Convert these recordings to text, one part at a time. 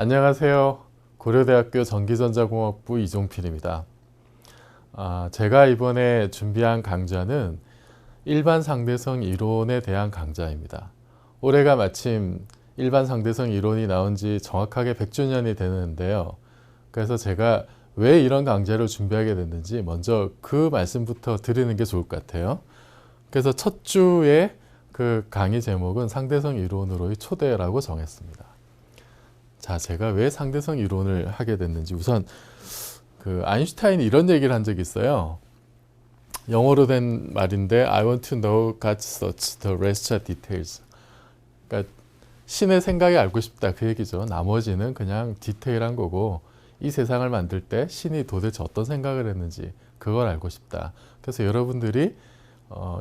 안녕하세요. 고려대학교 전기전자공학부 이종필입니다. 제가 이번에 준비한 강좌는 일반 상대성 이론에 대한 강좌입니다. 올해가 마침 일반 상대성 이론이 나온 지 정확하게 100주년이 되는데요. 그래서 제가 왜 이런 강좌를 준비하게 됐는지 먼저 그 말씀부터 드리는 게 좋을 것 같아요. 그래서 첫 주에 그 강의 제목은 상대성 이론으로의 초대라고 정했습니다. 자, 제가 왜 상대성 이론을 하게 됐는지 우선 그 아인슈타인이 이런 얘기를 한 적이 있어요. 영어로 된 말인데 I want to know God's thoughts, the rest are details. 그러니까 신의 생각이 알고 싶다 그 얘기죠. 나머지는 그냥 디테일한 거고 이 세상을 만들 때 신이 도대체 어떤 생각을 했는지 그걸 알고 싶다. 그래서 여러분들이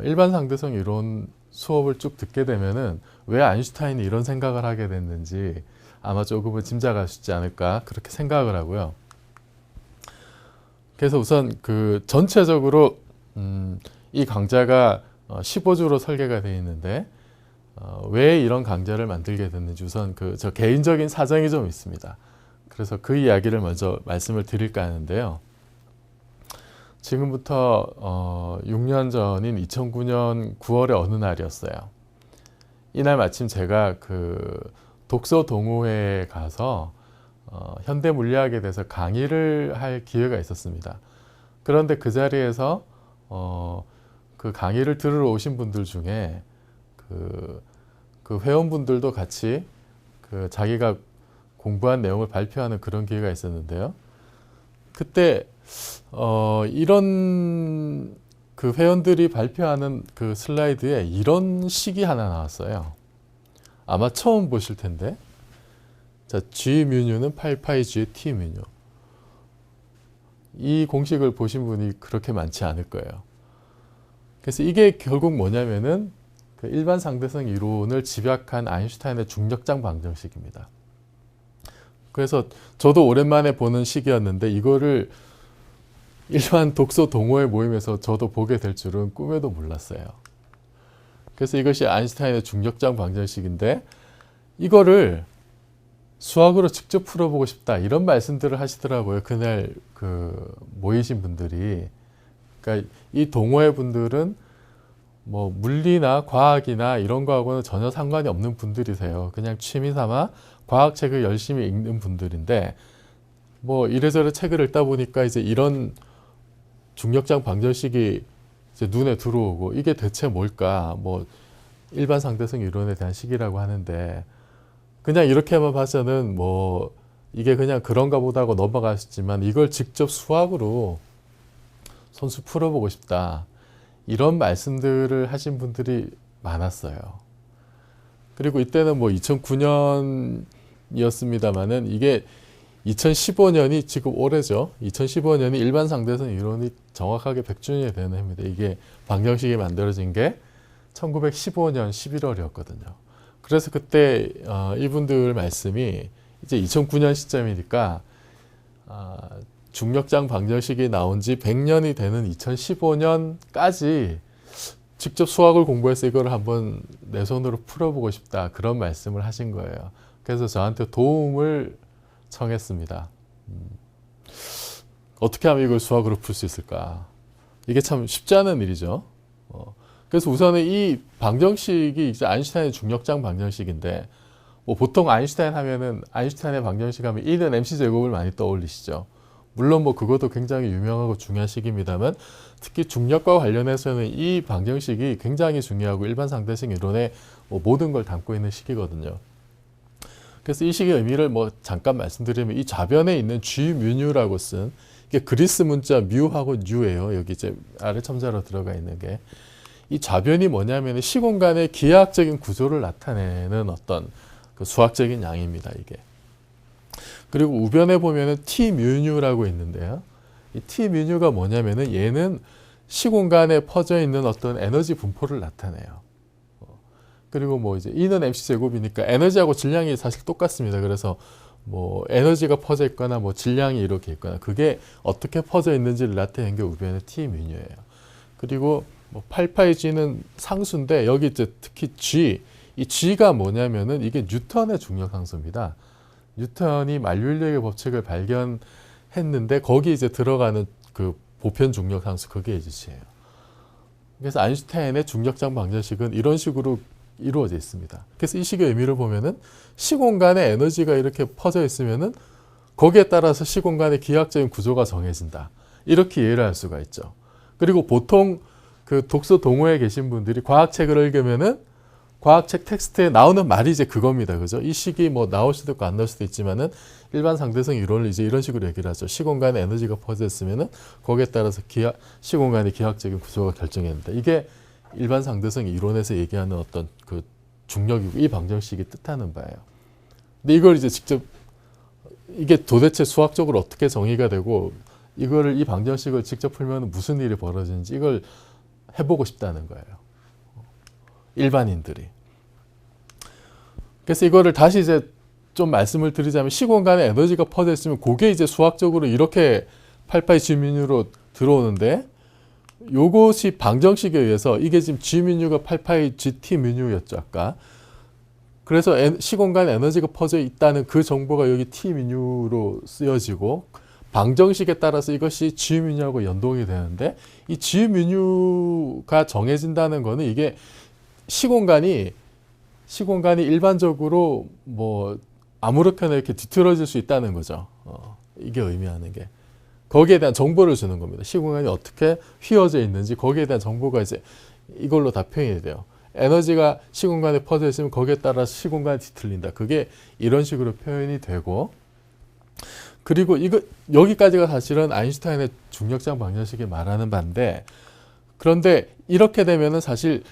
일반 상대성 이론 수업을 쭉 듣게 되면은 왜 아인슈타인이 이런 생각을 하게 됐는지 아마 조금은 짐작할 수 있지 않을까 그렇게 생각을 하고요. 그래서 우선 그 전체적으로 이 강좌가 15주로 설계가 되어 있는데 왜 이런 강좌를 만들게 됐는지 우선 저 개인적인 사정이 좀 있습니다. 그래서 그 이야기를 먼저 말씀을 드릴까 하는데요. 지금부터 6년 전인 2009년 9월의 어느 날이었어요. 이날 마침 제가 그 독서 동호회에 가서 현대 물리학에 대해서 강의를 할 기회가 있었습니다. 그런데 그 자리에서 그 강의를 들으러 오신 분들 중에 그 회원분들도 같이 그 자기가 공부한 내용을 발표하는 그런 기회가 있었는데요. 그때 이런 그 회원들이 발표하는 그 슬라이드에 이런 식이 하나 나왔어요. 아마 처음 보실 텐데, 자, G 뮤뉴는 8파이G의 T 뮤뉴. 이 공식을 보신 분이 그렇게 많지 않을 거예요. 그래서 이게 결국 뭐냐면은 그 일반 상대성 이론을 집약한 아인슈타인의 중력장 방정식입니다. 그래서 저도 오랜만에 보는 식이었는데 이거를 일반 독서 동호회 모임에서 저도 보게 될 줄은 꿈에도 몰랐어요. 그래서 이것이 아인슈타인의 중력장 방정식인데 이거를 수학으로 직접 풀어보고 싶다 이런 말씀들을 하시더라고요. 그날 그 모이신 분들이. 그러니까 이 동호회 분들은 뭐 물리나 과학이나 이런 거하고는 전혀 상관이 없는 분들이세요. 그냥 취미 삼아 과학책을 열심히 읽는 분들인데 뭐 이래저래 책을 읽다 보니까 이제 이런 중력장 방정식이 이제 눈에 들어오고 이게 대체 뭘까? 뭐 일반 상대성 이론에 대한 식이라고 하는데 그냥 이렇게만 봐서는 뭐 이게 그냥 그런가 보다 하고 넘어가셨지만 이걸 직접 수학으로 손수 풀어보고 싶다. 이런 말씀들을 하신 분들이 많았어요. 그리고 이때는 뭐 2009년이었습니다만은 이게 2015년이 지금 올해죠. 2015년이 일반 상대성 이론이 정확하게 100주년이 되는 해입니다. 이게 방정식이 만들어진 게 1915년 11월이었거든요. 그래서 그때 이분들 말씀이 이제 2009년 시점이니까 중력장 방정식이 나온 지 100년이 되는 2015년까지 직접 수학을 공부해서 이걸 한번 내 손으로 풀어보고 싶다. 그런 말씀을 하신 거예요. 그래서 저한테 도움을 청했습니다. 어떻게 하면 이걸 수학으로 풀 수 있을까? 이게 참 쉽지 않은 일이죠. 그래서 우선은 이 방정식이 이제 아인슈타인의 중력장 방정식인데, 뭐 보통 아인슈타인 하면은 아인슈타인의 방정식 하면 1은 mc제곱을 많이 떠올리시죠. 물론 뭐 그것도 굉장히 유명하고 중요한 식입니다만, 특히 중력과 관련해서는 이 방정식이 굉장히 중요하고 일반 상대성 이론의 뭐 모든 걸 담고 있는 식이거든요. 그래서 이 식의 의미를 뭐 잠깐 말씀드리면 이 좌변에 있는 G 뮤뉴라고 쓴 이게 그리스 문자 뮤하고 뉴예요. 여기 이제 아래 첨자로 들어가 있는 게. 이 좌변이 뭐냐면 시공간의 기하학적인 구조를 나타내는 어떤 그 수학적인 양입니다, 이게. 그리고 우변에 보면은 T 뮤뉴라고 있는데요. 이 T 뮤뉴가 뭐냐면은 얘는 시공간에 퍼져 있는 어떤 에너지 분포를 나타내요. 그리고 뭐 이제 E는 mc제곱이니까 에너지하고 질량이 사실 똑같습니다. 그래서 뭐 에너지가 퍼져 있거나 뭐 질량이 이렇게 있거나 그게 어떻게 퍼져 있는지를 나타내는 게 우변의 T 뮤뉴예요. 그리고 뭐 8파이G는 상수인데 여기 이제 특히 G, 이 G가 뭐냐면은 이게 뉴턴의 중력 상수입니다. 뉴턴이 만류인력의 법칙을 발견했는데 거기 이제 들어가는 그 보편 중력 상수 그게 H예요. 그래서 아인슈타인의 중력장 방정식은 이런 식으로 이루어져 있습니다. 그래서 이 식의 의미를 보면은 시공간에 에너지가 이렇게 퍼져 있으면은 거기에 따라서 시공간의 기하학적인 구조가 정해진다. 이렇게 이해를 할 수가 있죠. 그리고 보통 그 독서 동호회에 계신 분들이 과학책을 읽으면은 과학책 텍스트에 나오는 말이 이제 그겁니다. 그죠? 이 식이 뭐 나올 수도 있고 안 나올 수도 있지만은 일반 상대성 이론을 이제 이런 식으로 얘기를 하죠. 시공간에 에너지가 퍼져 있으면은 거기에 따라서 시공간의 기하학적인 구조가 결정해야 된다. 이게 일반 상대성 이론에서 얘기하는 어떤 그 중력이고 이 방정식이 뜻하는 바예요. 근데 이걸 이제 직접 이게 도대체 수학적으로 어떻게 정의가 되고 이 방정식을 직접 풀면 무슨 일이 벌어지는지 이걸 해보고 싶다는 거예요. 일반인들이. 그래서 이거를 다시 이제 좀 말씀을 드리자면 시공간에 에너지가 퍼져 있으면 그게 이제 수학적으로 이렇게 8파이 G민유로 들어오는데 요것이 방정식에 의해서 이게 지금 G민유가 8파이 GT민유였죠 아까. 그래서 시공간에 에너지가 퍼져 있다는 그 정보가 여기 T민유로 쓰여지고 방정식에 따라서 이것이 G민유하고 연동이 되는데 이 G민유가 정해진다는 거는 이게 시공간이 일반적으로 뭐 아무렇게나 이렇게 뒤틀어질 수 있다는 거죠. 이게 의미하는 게 거기에 대한 정보를 주는 겁니다. 시공간이 어떻게 휘어져 있는지 거기에 대한 정보가 이제 이걸로 다 표현이 돼요. 에너지가 시공간에 퍼져 있으면 거기에 따라서 시공간이 뒤틀린다. 그게 이런 식으로 표현이 되고 그리고 여기까지가 사실은 아인슈타인의 중력장 방정식이 말하는 바인데 그런데 이렇게 되면은 사실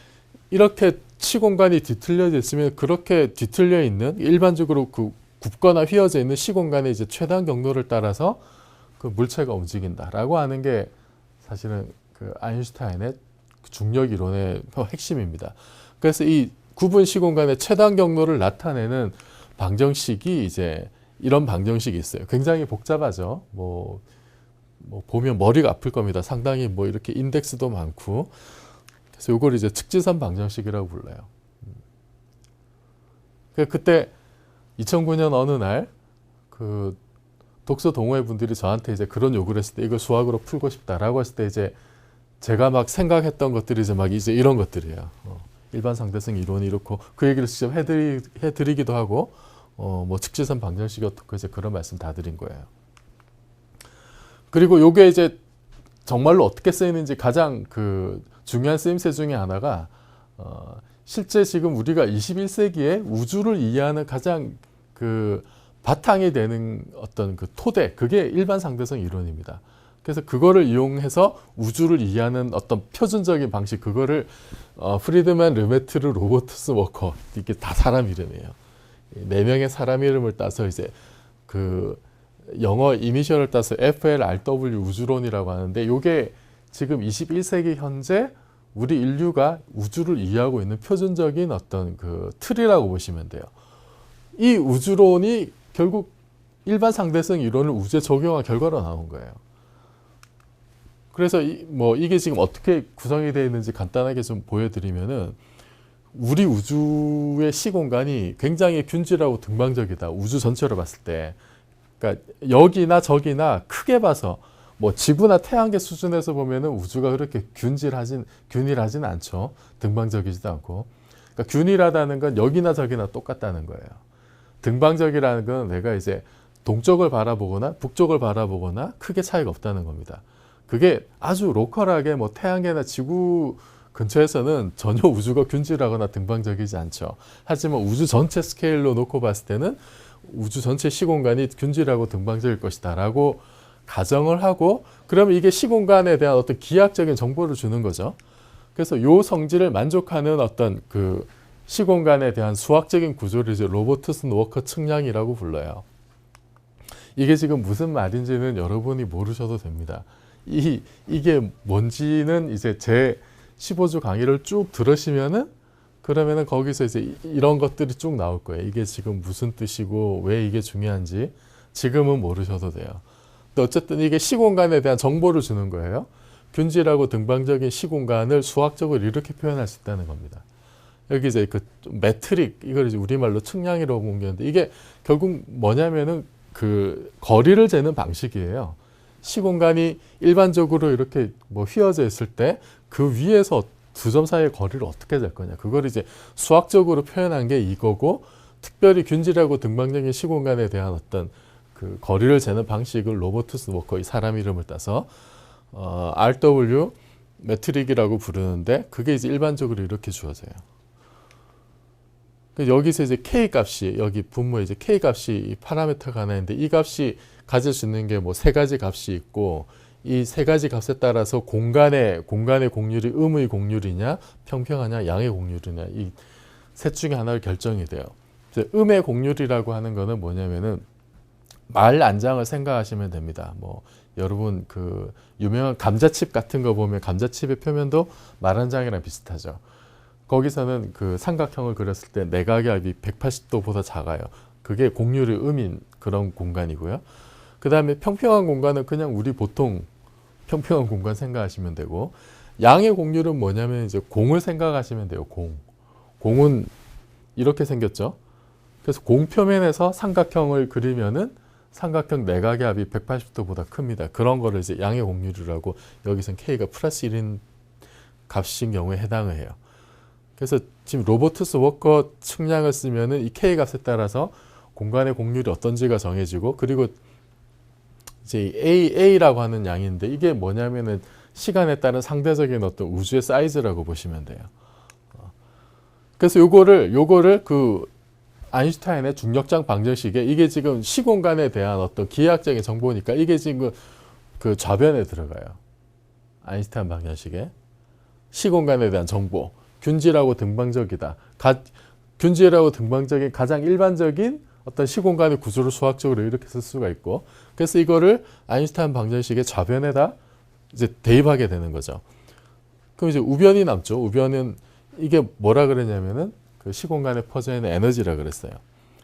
이렇게 시공간이 뒤틀려져 있으면 그렇게 뒤틀려 있는 일반적으로 그 굽거나 휘어져 있는 시공간의 이제 최단 경로를 따라서 그 물체가 움직인다라고 하는 게 사실은 그 아인슈타인의 중력 이론의 핵심입니다. 그래서 이 구분 시공간의 최단 경로를 나타내는 방정식이 이제 이런 방정식이 있어요. 굉장히 복잡하죠. 뭐 보면 머리가 아플 겁니다. 상당히 뭐 이렇게 인덱스도 많고. 그래서 이걸 이제 측지선 방정식이라고 불러요. 그때 2009년 어느 날 그 독서 동호회 분들이 저한테 이제 그런 요구를 했을 때 이걸 수학으로 풀고 싶다라고 했을 때 이제 제가 막 생각했던 것들이 이제 이런 것들이에요. 일반 상대성 이론이 이렇고 그 얘기를 직접 해드리기도 하고 뭐 측지선 방정식이 어떻고 이제 그런 말씀 다 드린 거예요. 그리고 요게 이제 정말로 어떻게 쓰이는지 가장 그 중요한 쓰임새 중에 하나가 실제 지금 우리가 21세기에 우주를 이해하는 가장 그 바탕이 되는 어떤 그 토대 그게 일반 상대성 이론입니다. 그래서 그거를 이용해서 우주를 이해하는 어떤 표준적인 방식 그거를 프리드만, 르메트르, 로버트스, 워커 이게 다 사람 이름이에요. 4명의 사람 이름을 따서 이제 그 영어 이니셜을 따서 FLRW 우주론이라고 하는데 이게 지금 21세기 현재 우리 인류가 우주를 이해하고 있는 표준적인 어떤 그 틀이라고 보시면 돼요. 이 우주론이 결국 일반 상대성 이론을 우주에 적용한 결과로 나온 거예요. 그래서 이게 지금 어떻게 구성이 되어 있는지 간단하게 좀 보여드리면은 우리 우주의 시공간이 굉장히 균질하고 등방적이다. 우주 전체로 봤을 때. 그러니까 여기나 저기나 크게 봐서 뭐 지구나 태양계 수준에서 보면은 우주가 그렇게 균일하진 않죠. 등방적이지도 않고. 그러니까 균일하다는 건 여기나 저기나 똑같다는 거예요. 등방적이라는 건 내가 이제 동쪽을 바라보거나 북쪽을 바라보거나 크게 차이가 없다는 겁니다. 그게 아주 로컬하게 뭐 태양계나 지구 근처에서는 전혀 우주가 균질하거나 등방적이지 않죠. 하지만 우주 전체 스케일로 놓고 봤을 때는 우주 전체 시공간이 균질하고 등방적일 것이다 라고 가정을 하고 그러면 이게 시공간에 대한 어떤 기하학적인 정보를 주는 거죠. 그래서 요 성질을 만족하는 어떤 그 시공간에 대한 수학적인 구조를 이제 로버트슨 워커 측량이라고 불러요. 이게 지금 무슨 말인지는 여러분이 모르셔도 됩니다. 이게 뭔지는 이제 제 15주 강의를 쭉 들으시면은 그러면은 거기서 이제 이런 것들이 쭉 나올 거예요. 이게 지금 무슨 뜻이고 왜 이게 중요한지 지금은 모르셔도 돼요. 근데 어쨌든 이게 시공간에 대한 정보를 주는 거예요. 균질하고 등방적인 시공간을 수학적으로 이렇게 표현할 수 있다는 겁니다. 여기 이제 그 매트릭, 이걸 이제 우리말로 측량이라고 옮겼는데, 이게 결국 뭐냐면은 그 거리를 재는 방식이에요. 시공간이 일반적으로 이렇게 뭐 휘어져 있을 때 그 위에서 두 점 사이의 거리를 어떻게 잴 거냐. 그걸 이제 수학적으로 표현한 게 이거고, 특별히 균질하고 등방적인 시공간에 대한 어떤 그 거리를 재는 방식을 로버투스 워커, 이 사람 이름을 따서 RW 매트릭이라고 부르는데, 그게 이제 일반적으로 이렇게 주어져요. 여기서 이제 K 값이, 여기 분모에 이제 K 값이 이 파라미터가 하나 있는데, 이 값이 가질 수 있는 게 뭐 세 가지 값이 있고, 이 세 가지 값에 따라서 공간의 공률이 음의 공률이냐, 평평하냐, 양의 공률이냐, 이 셋 중에 하나를 결정이 돼요. 이제 음의 공률이라고 하는 거는 뭐냐면은 말 안장을 생각하시면 됩니다. 뭐 여러분 그 유명한 감자칩 같은 거 보면 감자칩의 표면도 말 안장이랑 비슷하죠. 거기서는 그 삼각형을 그렸을 때 내각의 합이 180도보다 작아요. 그게 공률이 음인 그런 공간이고요. 그 다음에 평평한 공간은 그냥 우리 보통 평평한 공간 생각하시면 되고, 양의 공률은 뭐냐면 이제 공을 생각하시면 돼요. 공은 이렇게 생겼죠. 그래서 공 표면에서 삼각형을 그리면은 삼각형 내각의 합이 180도보다 큽니다. 그런 거를 이제 양의 공률이라고, 여기서는 K가 플러스 1인 값인 경우에 해당을 해요. 그래서 지금 로버투스 워커 측량을 쓰면은 이 K 값에 따라서 공간의 공률이 어떤지가 정해지고, 그리고 이제 A라고 하는 양인데, 이게 뭐냐면은 시간에 따른 상대적인 어떤 우주의 사이즈라고 보시면 돼요. 그래서 요거를 그 아인슈타인의 중력장 방정식에, 이게 지금 시공간에 대한 어떤 기하학적인 정보니까 이게 지금 그 좌변에 들어가요. 아인슈타인 방정식에 시공간에 대한 정보, 균질하고 등방적이다. 균질하고 등방적인 가장 일반적인 어떤 시공간의 구조를 수학적으로 이렇게 쓸 수가 있고, 그래서 이거를 아인슈타인 방정식의 좌변에다 이제 대입하게 되는 거죠. 그럼 이제 우변이 남죠. 우변은 이게 뭐라 그랬냐면은 그 시공간에 퍼져 있는 에너지라 그랬어요.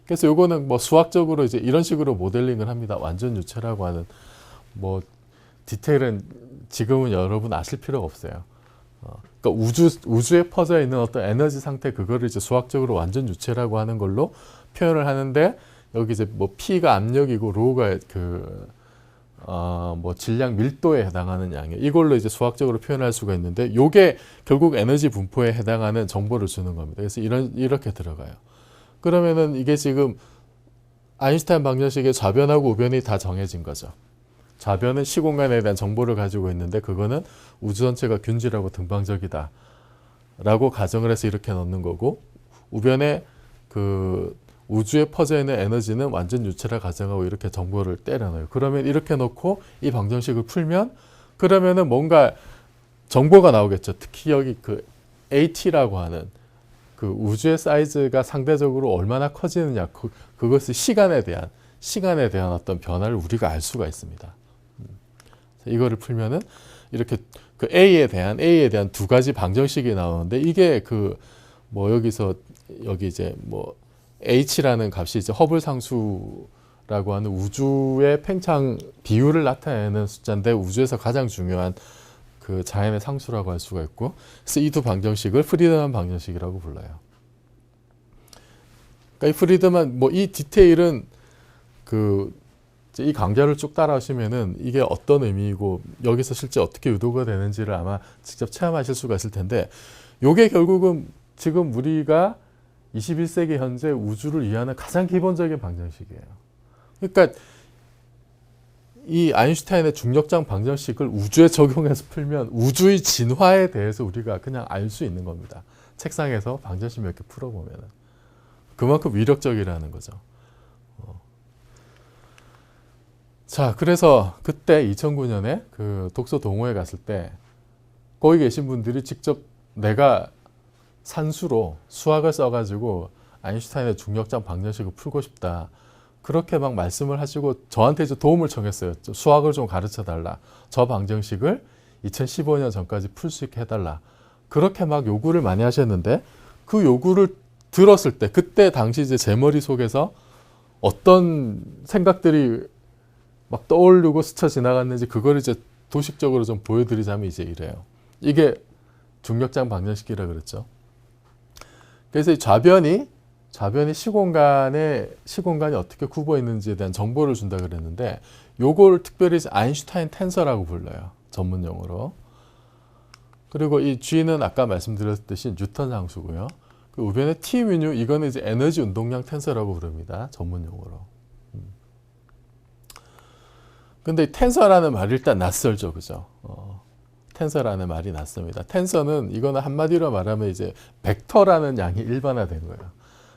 그래서 요거는 뭐 수학적으로 이제 이런 식으로 모델링을 합니다. 완전 유체라고 하는, 뭐 디테일은 지금은 여러분 아실 필요가 없어요. 그러니까 우주에 퍼져 있는 어떤 에너지 상태, 그거를 이제 수학적으로 완전 유체라고 하는 걸로 표현을 하는데, 여기 이제 뭐 P가 압력이고 로우가 뭐 질량 밀도에 해당하는 양이에요. 이걸로 이제 수학적으로 표현할 수가 있는데, 요게 결국 에너지 분포에 해당하는 정보를 주는 겁니다. 그래서 이렇게 들어가요. 그러면은 이게 지금 아인슈타인 방정식의 좌변하고 우변이 다 정해진 거죠. 좌변은 시공간에 대한 정보를 가지고 있는데, 그거는 우주 전체가 균질하고 등방적이다 라고 가정을 해서 이렇게 넣는 거고, 우변에 그 우주에 퍼져 있는 에너지는 완전 유체라 가정하고 이렇게 정보를 때려 넣어요. 그러면 이렇게 놓고 이 방정식을 풀면, 그러면은 뭔가 정보가 나오겠죠. 특히 여기 그 AT라고 하는 그 우주의 사이즈가 상대적으로 얼마나 커지느냐, 그것이 시간에 대한 어떤 변화를 우리가 알 수가 있습니다. 이거를 풀면은 이렇게 그 A에 대한 두 가지 방정식이 나오는데, 이게 그 뭐 여기서 여기 이제 뭐 H라는 값이 이제 허블 상수라고 하는 우주의 팽창 비율을 나타내는 숫자인데, 우주에서 가장 중요한 그 자연의 상수라고 할 수가 있고, 그래서 이 두 방정식을 프리드만 방정식이라고 불러요. 그러니까 이 프리드만, 뭐 이 디테일은 그 이 강좌를 쭉 따라오시면은 이게 어떤 의미이고 여기서 실제 어떻게 유도가 되는지를 아마 직접 체험하실 수가 있을 텐데, 요게 결국은 지금 우리가 21세기 현재 우주를 이해하는 가장 기본적인 방정식이에요. 그러니까 이 아인슈타인의 중력장 방정식을 우주에 적용해서 풀면 우주의 진화에 대해서 우리가 그냥 알 수 있는 겁니다. 책상에서 방정식 몇 개 풀어보면은. 그만큼 위력적이라는 거죠. 자, 그래서 그때 2009년에 그 독서 동호회 갔을 때 거기 계신 분들이 직접 내가 산수로 수학을 써가지고 아인슈타인의 중력장 방정식을 풀고 싶다, 그렇게 막 말씀을 하시고 저한테 이제 도움을 청했어요. 수학을 좀 가르쳐 달라. 저 방정식을 2015년 전까지 풀 수 있게 해달라. 그렇게 막 요구를 많이 하셨는데, 그 요구를 들었을 때 그때 당시 이제 제 머릿속에서 어떤 생각들이 막 떠오르고 스쳐 지나갔는지, 그걸 이제 도식적으로 좀 보여드리자면 이제 이래요. 이게 중력장 방정식이라 그랬죠. 그래서 이 좌변이 시공간이 어떻게 굽어 있는지에 대한 정보를 준다 그랬는데, 요걸 특별히 아인슈타인 텐서라고 불러요. 전문용어로. 그리고 이 G는 아까 말씀드렸듯이 뉴턴 상수고요. 그 우변의 T 미뉴, 이거는 이제 에너지 운동량 텐서라고 부릅니다. 전문용어로. 근데 이 텐서라는 말이 일단 낯설죠. 그죠? 텐서라는 말이 낯섭니다. 텐서는, 이거는 한마디로 말하면 이제 벡터라는 양이 일반화된 거예요.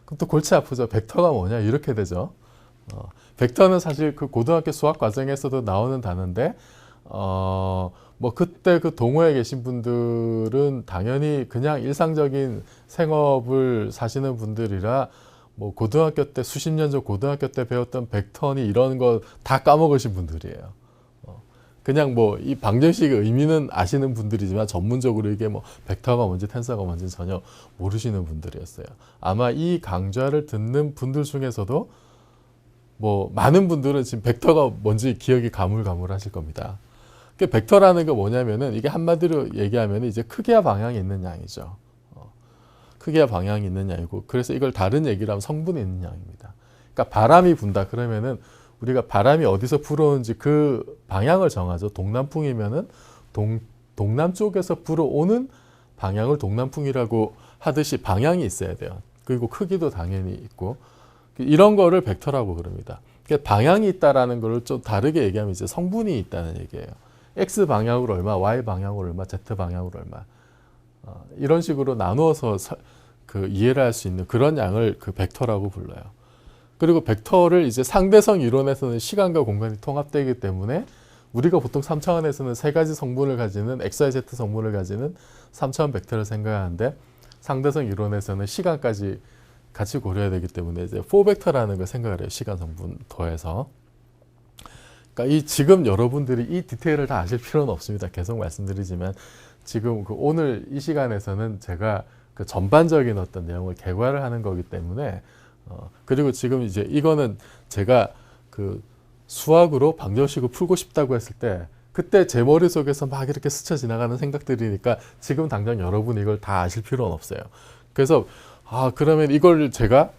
그럼 또 골치 아프죠. 벡터가 뭐냐? 이렇게 되죠. 벡터는 사실 그 고등학교 수학 과정에서도 나오는 단어인데, 뭐 그때 그 동호회에 계신 분들은 당연히 그냥 일상적인 생업을 사시는 분들이라, 뭐 고등학교 때, 수십 년 전 고등학교 때 배웠던 벡터니 이런 거 다 까먹으신 분들이에요. 그냥 뭐 이 방정식의 의미는 아시는 분들이지만 전문적으로 이게 뭐 벡터가 뭔지 텐서가 뭔지 전혀 모르시는 분들이었어요. 아마 이 강좌를 듣는 분들 중에서도 뭐 많은 분들은 지금 벡터가 뭔지 기억이 가물가물하실 겁니다. 그 벡터라는 거 뭐냐면은, 이게 한마디로 얘기하면 이제 크기와 방향이 있는 양이죠. 크기와 방향이 있는 양이고, 그래서 이걸 다른 얘기로 하면 성분이 있는 양입니다. 그러니까 바람이 분다 그러면은 우리가 바람이 어디서 불어오는지 그 방향을 정하죠. 동남풍이면은 동남쪽에서 불어오는 방향을 동남풍이라고 하듯이 방향이 있어야 돼요. 그리고 크기도 당연히 있고, 이런 거를 벡터라고 그럽니다. 그러니까 방향이 있다라는 걸 좀 다르게 얘기하면 이제 성분이 있다는 얘기예요. X 방향으로 얼마, Y 방향으로 얼마, Z 방향으로 얼마, 이런 식으로 나누어서 그 이해를 할 수 있는 그런 양을 그 벡터라고 불러요. 그리고 벡터를 이제 상대성 이론에서는 시간과 공간이 통합되기 때문에, 우리가 보통 3차원에서는 세 가지 성분을 가지는 XYZ 성분을 가지는 3차원 벡터를 생각하는데, 상대성 이론에서는 시간까지 같이 고려해야 되기 때문에 이제 4벡터라는 걸 생각을 해요. 시간 성분 더해서. 그러니까 지금 여러분들이 이 디테일을 다 아실 필요는 없습니다. 계속 말씀드리지만, 지금 오늘 이 시간에서는 제가 그 전반적인 어떤 내용을 개괄을 하는 거기 때문에, 그리고 지금 이제 이거는 제가 그 수학으로 방정식을 풀고 싶다고 했을 때, 그때 제 머릿속에서 막 이렇게 스쳐 지나가는 생각들이니까 지금 당장 여러분이 이걸 다 아실 필요는 없어요. 그래서 그러면 이걸 제가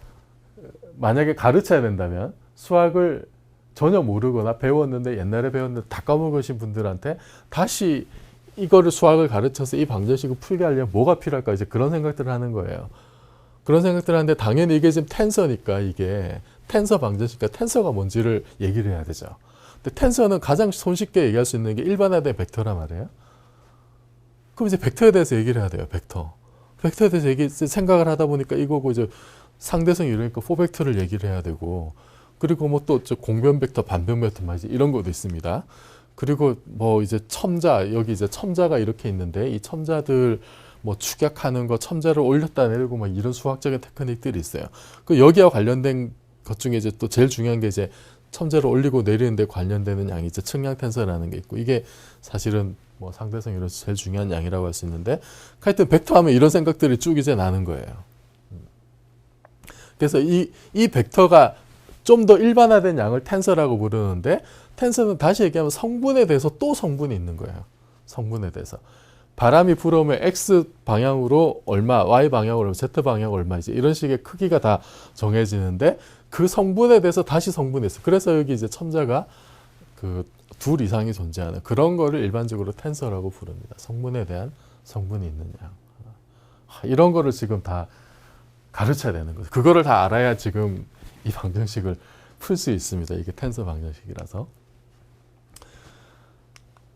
만약에 가르쳐야 된다면, 수학을 전혀 모르거나 배웠는데 옛날에 배웠는데 다 까먹으신 분들한테 다시 이거를 수학을 가르쳐서 이 방정식을 풀게 하려면 뭐가 필요할까, 이제 그런 생각들을 하는 거예요. 그런 생각들을 하는데, 당연히 이게 지금 텐서니까, 이게 텐서 방정식이니까 텐서가 뭔지를 얘기를 해야 되죠. 근데 텐서는 가장 손쉽게 얘기할 수 있는 게 일반화된 벡터란 말이에요. 그럼 이제 벡터에 대해서 얘기를 해야 돼요. 벡터에 대해서 생각을 하다 보니까 이거고, 이제 상대성 이러니까 4벡터를 얘기를 해야 되고, 그리고 뭐 또 공변 벡터, 반변 벡터 이런 것도 있습니다. 그리고 뭐 이제 첨자, 여기 이제 첨자가 이렇게 있는데, 이 첨자들 뭐 축약하는 거, 첨자를 올렸다 내리고 막 이런 수학적인 테크닉들이 있어요. 그 여기와 관련된 것 중에 이제 또 제일 중요한 게 이제 첨자를 올리고 내리는 데 관련되는 양이 이제 측량 텐서라는 게 있고, 이게 사실은 뭐 상대성 이론에서 제일 중요한 양이라고 할 수 있는데, 하여튼 벡터 하면 이런 생각들이 쭉 이제 나는 거예요. 그래서 이 벡터가 좀 더 일반화된 양을 텐서라고 부르는데, 텐서는 다시 얘기하면 성분에 대해서 또 성분이 있는 거예요. 성분에 대해서. 바람이 불어오면 X 방향으로 얼마, Y 방향으로 얼마, Z 방향으로 얼마, 이제 이런 식의 크기가 다 정해지는데, 그 성분에 대해서 다시 성분이 있어요. 그래서 여기 이제 첨자가 그 둘 이상이 존재하는 그런 거를 일반적으로 텐서라고 부릅니다. 성분에 대한 성분이 있는 양. 이런 거를 지금 다 가르쳐야 되는 거죠. 그거를 다 알아야 지금 이 방정식을 풀 수 있습니다. 이게 텐서 방정식이라서.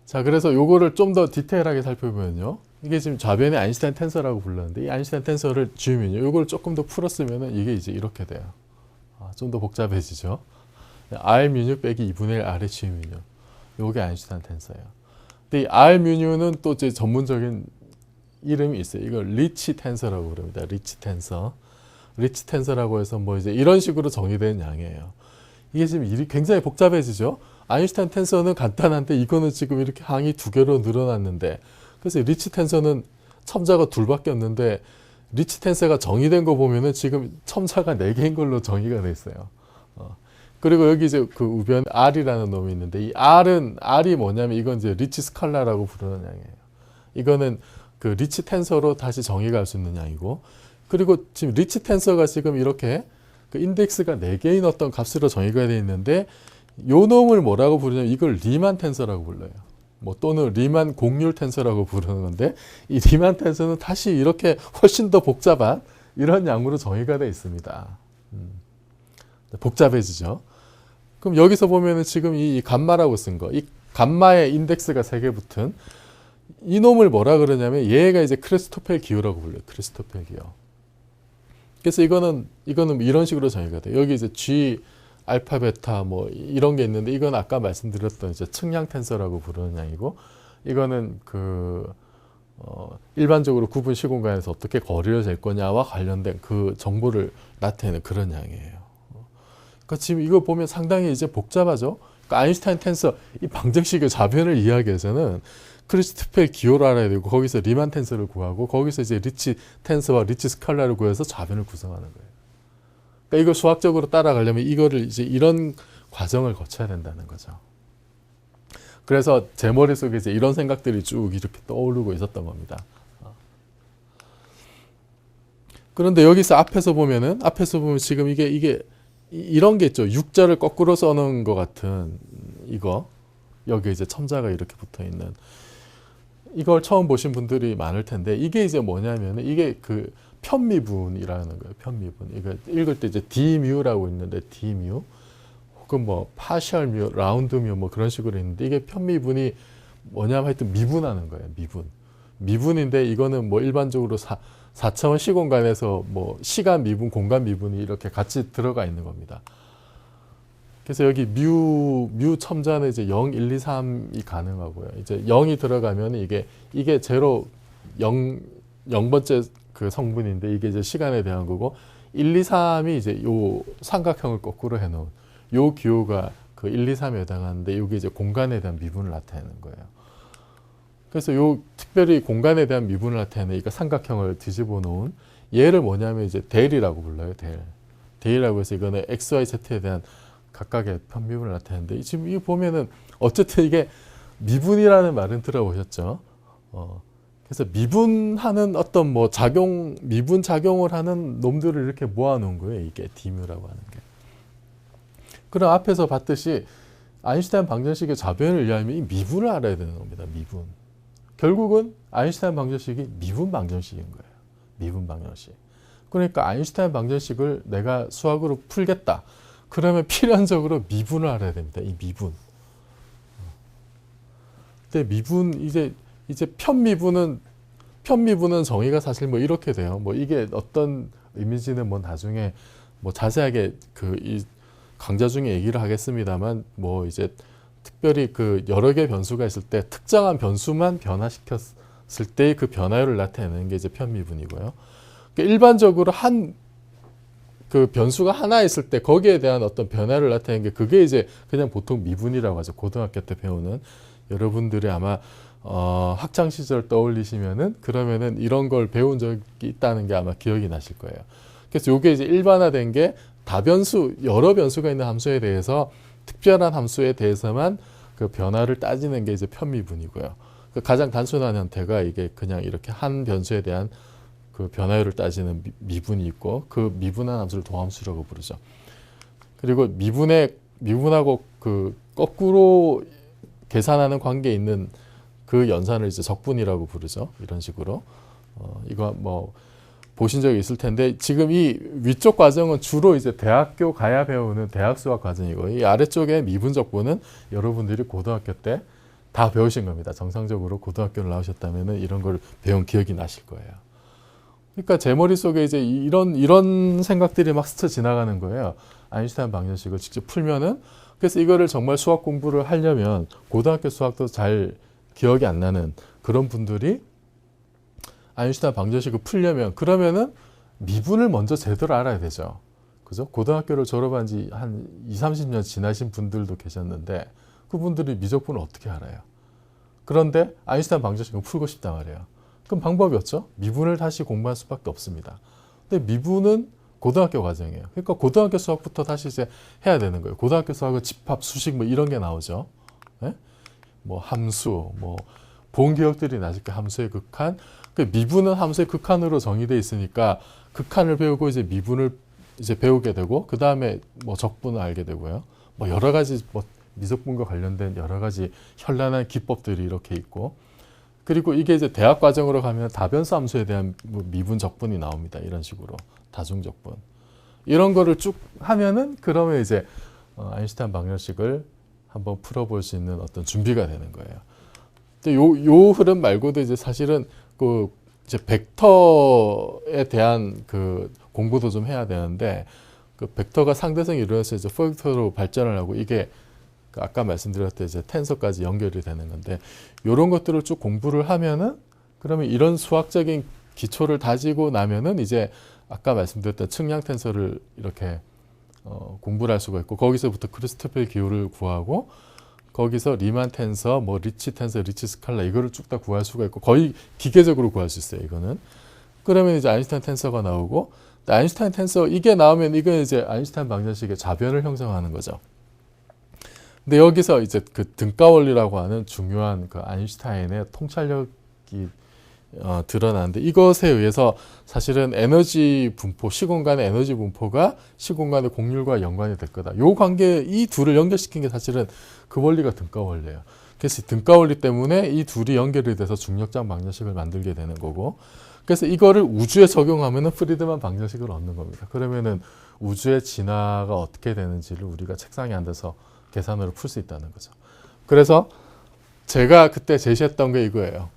자, 그래서 요거를 좀 더 디테일하게 살펴보면요. 이게 지금 좌변의 아인슈타인 텐서라고 불렀는데, 이 아인슈타인 텐서를 지우면요. 요걸 조금 더 풀었으면은 이게 이제 이렇게 돼요. 좀 더 복잡해지죠. R 뮤뉴 빼기 2분의 1 R의 G 뮤뉴. 요게 아인슈타인 텐서예요. 근데 이 R 뮤뉴는 또 제 전문적인 이름이 있어요. 이걸 리치 텐서라고 부릅니다. 리치 텐서. 리치 텐서라고 해서 뭐 이제 이런 식으로 정의된 양이에요. 이게 지금 일이 굉장히 복잡해지죠. 아인슈타인 텐서는 간단한데, 이거는 지금 이렇게 항이 2개로 늘어났는데, 그래서 리치 텐서는 첨자가 둘밖에 없는데, 리치 텐서가 정의된 거 보면은 지금 첨자가 4개인 걸로 정의가 돼 있어요. 그리고 여기 이제 그 우변 R이라는 놈이 있는데, 이 R이 뭐냐면, 이건 이제 리치 스칼라라고 부르는 양이에요. 이거는 그 리치 텐서로 다시 정의가 할 수 있는 양이고, 그리고 지금 리치 텐서가 지금 이렇게 그 인덱스가 4개인 어떤 값으로 정의가 되어 있는데 요 놈을 뭐라고 부르냐면 이걸 리만 텐서라고 불러요. 뭐 또는 리만 공률 텐서라고 부르는 건데 이 리만 텐서는 다시 이렇게 훨씬 더 복잡한 이런 양으로 정의가 되어 있습니다. 복잡해지죠. 그럼 여기서 보면은 지금 이 감마라고 쓴 거, 이 감마의 인덱스가 3개 붙은 이 놈을 뭐라 그러냐면 얘가 이제 크리스토펠 기호라고 불러요. 크리스토펠 기호. 그래서 이거는 이런 식으로 정의가 돼요. 여기 이제 G 알파 베타 뭐 이런 게 있는데 이건 아까 말씀드렸던 이제 측량 텐서라고 부르는 양이고 이거는 일반적으로 구분 시공간에서 어떻게 거리를 잴 거냐와 관련된 그 정보를 나타내는 그런 양이에요. 그러니까 지금 이거 보면 상당히 이제 복잡하죠. 그러니까 아인슈타인 텐서 이 방정식의 좌변을 이해하기 위해서는 크리스토펠 기호를 알아야 되고 거기서 리만 텐서를 구하고 거기서 이제 리치 텐서와 리치 스칼라를 구해서 좌변을 구성하는 거예요. 그러니까 이걸 수학적으로 따라가려면 이거를 이제 이런 과정을 거쳐야 된다는 거죠. 그래서 제 머릿속에 이제 이런 생각들이 쭉 이렇게 떠오르고 있었던 겁니다. 그런데 여기서 앞에서 보면 지금 이게 이런 게 있죠. 육자를 거꾸로 써놓은 것 같은 이거. 여기 이제 첨자가 이렇게 붙어 있는. 이걸 처음 보신 분들이 많을 텐데 이게 이제 뭐냐면 이게 그 편미분이라는 거예요. 편미분. 이거 읽을 때 이제 D뮤라고 있는데 D뮤 혹은 뭐 파셜 뮤, 라운드 뮤 뭐 그런 식으로 있는데 이게 편미분이 뭐냐면 하여튼 미분하는 거예요. 미분인데 이거는 뭐 일반적으로 4차원 시공간에서 뭐 시간 미분, 공간 미분이 이렇게 같이 들어가 있는 겁니다. 그래서 여기 뮤 첨자는 이제 0, 1, 2, 3이 가능하고요. 이제 0이 들어가면 이게 제로 0번째 그 성분인데 이게 이제 시간에 대한 거고 1, 2, 3이 이제 요 삼각형을 거꾸로 해놓은 요 기호가 그 1, 2, 3에 해당하는데 이게 이제 공간에 대한 미분을 나타내는 거예요. 그래서 요 특별히 공간에 대한 미분을 나타내는 이 삼각형을 뒤집어 놓은 얘를 뭐냐면 이제 델이라고 불러요. 델이라고 해서 이거는 x, y, z에 대한 각각의 편미분을 나타내는데 지금 이거 보면은 어쨌든 이게 미분이라는 말은 들어보셨죠? 그래서 미분하는 어떤 뭐 미분 작용을 하는 놈들을 이렇게 모아놓은 거예요. 이게 D뮤라고 하는 게. 그럼 앞에서 봤듯이 아인슈타인 방정식의 좌변을 이해하면 이 미분을 알아야 되는 겁니다. 미분. 결국은 아인슈타인 방정식이 미분 방정식인 거예요. 미분 방정식. 그러니까 아인슈타인 방정식을 내가 수학으로 풀겠다. 그러면 필연적으로 미분을 알아야 됩니다. 이 미분. 근데 미분 이제 편미분은 정의가 사실 뭐 이렇게 돼요. 뭐 이게 어떤 의미인지는 뭐 나중에 뭐 자세하게 이 강좌 중에 얘기를 하겠습니다만 뭐 이제 특별히 그 여러 개의 변수가 있을 때 특정한 변수만 변화시켰을 때 그 변화율을 나타내는 게 이제 편미분이고요. 그러니까 일반적으로 그 변수가 하나 있을 때 거기에 대한 어떤 변화를 나타내는 게 그게 이제 그냥 보통 미분이라고 하죠. 고등학교 때 배우는 여러분들이 아마 학창 시절 떠올리시면은 그러면은 이런 걸 배운 적이 있다는 게 아마 기억이 나실 거예요. 그래서 이게 이제 일반화된 게 다변수 여러 변수가 있는 함수에 대해서 특별한 함수에 대해서만 그 변화를 따지는 게 이제 편미분이고요. 그 가장 단순한 형태가 이게 그냥 이렇게 한 변수에 대한 그 변화율을 따지는 미분이 있고 그 미분한 함수를 도함수라고 부르죠. 그리고 미분하고 그 거꾸로 계산하는 관계에 있는 그 연산을 이제 적분이라고 부르죠. 이런 식으로. 이거 뭐 보신 적이 있을 텐데 지금 이 위쪽 과정은 주로 이제 대학교 가야 배우는 대학 수학 과정이고 이 아래쪽에 미분 적분은 여러분들이 고등학교 때 다 배우신 겁니다. 정상적으로 고등학교를 나오셨다면은 이런 걸 배운 기억이 나실 거예요. 그러니까 제 머릿속에 이제 이런 생각들이 막 스쳐 지나가는 거예요. 아인슈타인 방정식을 직접 풀면은 그래서 이거를 정말 수학 공부를 하려면 고등학교 수학도 잘 기억이 안 나는 그런 분들이 아인슈타인 방정식을 풀려면 그러면은 미분을 먼저 제대로 알아야 되죠. 그죠? 고등학교를 졸업한 지 한 20, 30년 지나신 분들도 계셨는데 그분들이 미적분을 어떻게 알아요? 그런데 아인슈타인 방정식을 풀고 싶단 말이에요. 그럼 방법이 없죠? 미분을 다시 공부할 수밖에 없습니다. 근데 미분은 고등학교 과정이에요. 그러니까 고등학교 수학부터 다시 이제 해야 되는 거예요. 고등학교 수학은 집합, 수식 뭐 이런 게 나오죠. 네? 뭐 함수, 뭐 본 기억들이 나실 그 함수의 극한. 그 미분은 함수의 극한으로 정의되어 있으니까 극한을 배우고 이제 미분을 이제 배우게 되고 그 다음에 뭐 적분을 알게 되고요. 뭐 여러 가지 뭐 미적분과 관련된 여러 가지 현란한 기법들이 이렇게 있고 그리고 이게 이제 대학 과정으로 가면 다변수 함수에 대한 뭐 미분 적분이 나옵니다. 이런 식으로 다중적분 이런 거를 쭉 하면은 그러면 이제 아인슈타인 방정식을 한번 풀어볼 수 있는 어떤 준비가 되는 거예요. 근데 요 흐름 말고도 이제 사실은 그 이제 벡터에 대한 그 공부도 좀 해야 되는데 그 벡터가 상대성 이루어서 이제 포벡터로 발전을 하고 이게 그 아까 말씀드렸듯이 이제 텐서까지 연결이 되는 건데 이런 것들을 쭉 공부를 하면은 그러면 이런 수학적인 기초를 다지고 나면은 이제 아까 말씀드렸던 측량 텐서를 이렇게 공부를 할 수가 있고 거기서부터 크리스토펠 기호를 구하고 거기서 리만 텐서, 뭐 리치 텐서, 리치 스칼라 이거를 쭉 다 구할 수가 있고 거의 기계적으로 구할 수 있어요. 이거는. 그러면 이제 아인슈타인 텐서가 나오고 아인슈타인 텐서 이게 나오면 이건 이제 아인슈타인 방정식의 좌변을 형성하는 거죠. 근데 여기서 이제 그 등가 원리라고 하는 중요한 그 아인슈타인의 통찰력이 드러나는데 이것에 의해서 사실은 에너지 분포, 시공간의 에너지 분포가 시공간의 곡률과 연관이 될 거다. 요 관계, 이 둘을 연결시킨 게 사실은 그 원리가 등가 원리예요. 그래서 등가 원리 때문에 이 둘이 연결이 돼서 중력장 방정식을 만들게 되는 거고 그래서 이거를 우주에 적용하면은 프리드만 방정식을 얻는 겁니다. 그러면은 우주의 진화가 어떻게 되는지를 우리가 책상에 앉아서 계산으로 풀 수 있다는 거죠. 그래서 제가 그때 제시했던 게 이거예요.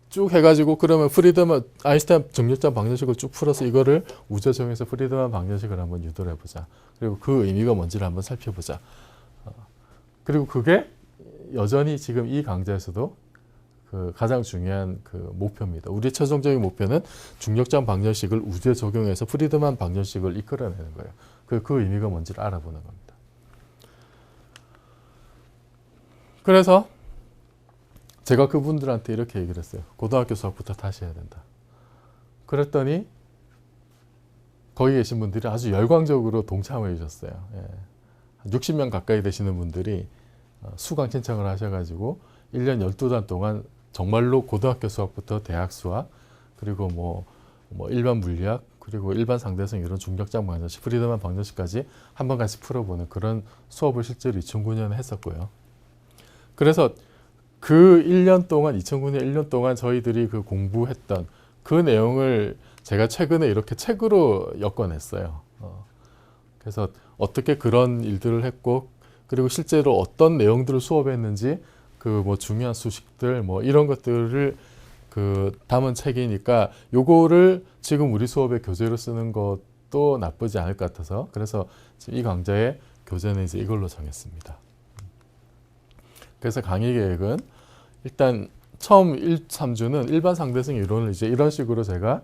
쭉 해가지고 그러면 프리드만 아인슈타인 중력장 방정식을 쭉 풀어서 이거를 우주에 적용해서 프리드만 방정식을 한번 유도를 해보자. 그리고 그 의미가 뭔지를 한번 살펴보자. 그리고 그게 여전히 지금 이 강좌에서도 그 가장 중요한 그 목표입니다. 우리의 최종적인 목표는 중력장 방정식을 우주에 적용해서 프리드만 방정식을 이끌어내는 거예요. 그 의미가 뭔지를 알아보는 겁니다. 그래서 제가 그분들한테 이렇게 얘기를 했어요. 고등학교 수학부터 다시 해야 된다. 그랬더니 거기 계신 분들이 아주 열광적으로 동참해 주셨어요. 예. 60명 가까이 되시는 분들이 수강 신청을 하셔가지고 1년 12달 동안 정말로 고등학교 수학부터 대학 수학 그리고 뭐 일반 물리학 그리고 일반 상대성 이런 중력장 방정식, 프리드만 방정식까지 한 번 같이 풀어보는 그런 수업을 실제로 2009년에 했었고요. 그래서 그 1년 동안 2009년 1년 동안 저희들이 그 공부했던 그 내용을 제가 최근에 이렇게 책으로 엮어냈어요. 그래서 어떻게 그런 일들을 했고 그리고 실제로 어떤 내용들을 수업했는지 그 뭐 중요한 수식들 뭐 이런 것들을 그 담은 책이니까 요거를 지금 우리 수업의 교재로 쓰는 것도 나쁘지 않을 것 같아서 그래서 지금 이 강좌의 교재는 이제 이걸로 정했습니다. 그래서 강의 계획은 일단 처음 1, 3주는 일반 상대성 이론을 이제 이런 식으로 제가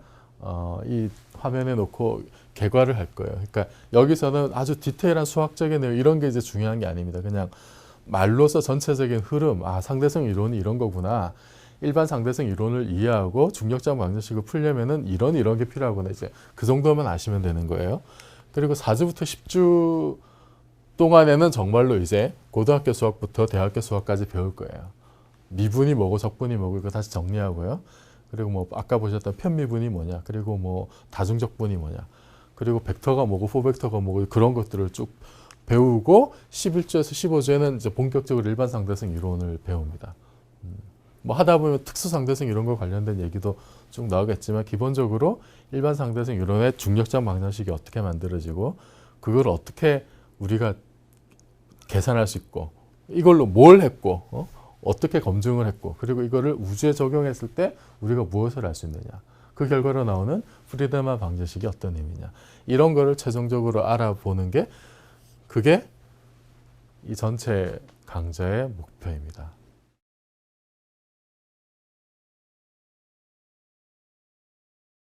이 화면에 놓고 개괄을 할 거예요. 그러니까 여기서는 아주 디테일한 수학적인 내용 이런 게 이제 중요한 게 아닙니다. 그냥 말로서 전체적인 흐름, 상대성 이론이 이런 거구나. 일반 상대성 이론을 이해하고 중력장 방정식을 풀려면은 이런 게 필요하구나. 이제 그 정도만 아시면 되는 거예요. 그리고 4주부터 10주 동안에는 정말로 이제 고등학교 수학부터 대학교 수학까지 배울 거예요. 미분이 뭐고 적분이 뭐고 이거 다시 정리하고요. 그리고 뭐 아까 보셨던 편미분이 뭐냐, 그리고 뭐 다중적분이 뭐냐, 그리고 벡터가 뭐고 포벡터가 뭐고 그런 것들을 쭉 배우고 11주에서 15주에는 이제 본격적으로 일반 상대성 이론을 배웁니다. 뭐 하다 보면 특수 상대성 이런 거 관련된 얘기도 쭉 나오겠지만 기본적으로 일반 상대성 이론의 중력장 방정식이 어떻게 만들어지고 그걸 어떻게 우리가 계산할 수 있고 이걸로 뭘 했고 어떻게 검증을 했고 그리고 이거를 우주에 적용했을 때 우리가 무엇을 알 수 있느냐 그 결과로 나오는 프리드만 방정식이 어떤 의미냐 이런 거를 최종적으로 알아보는 게 그게 이 전체 강좌의 목표입니다.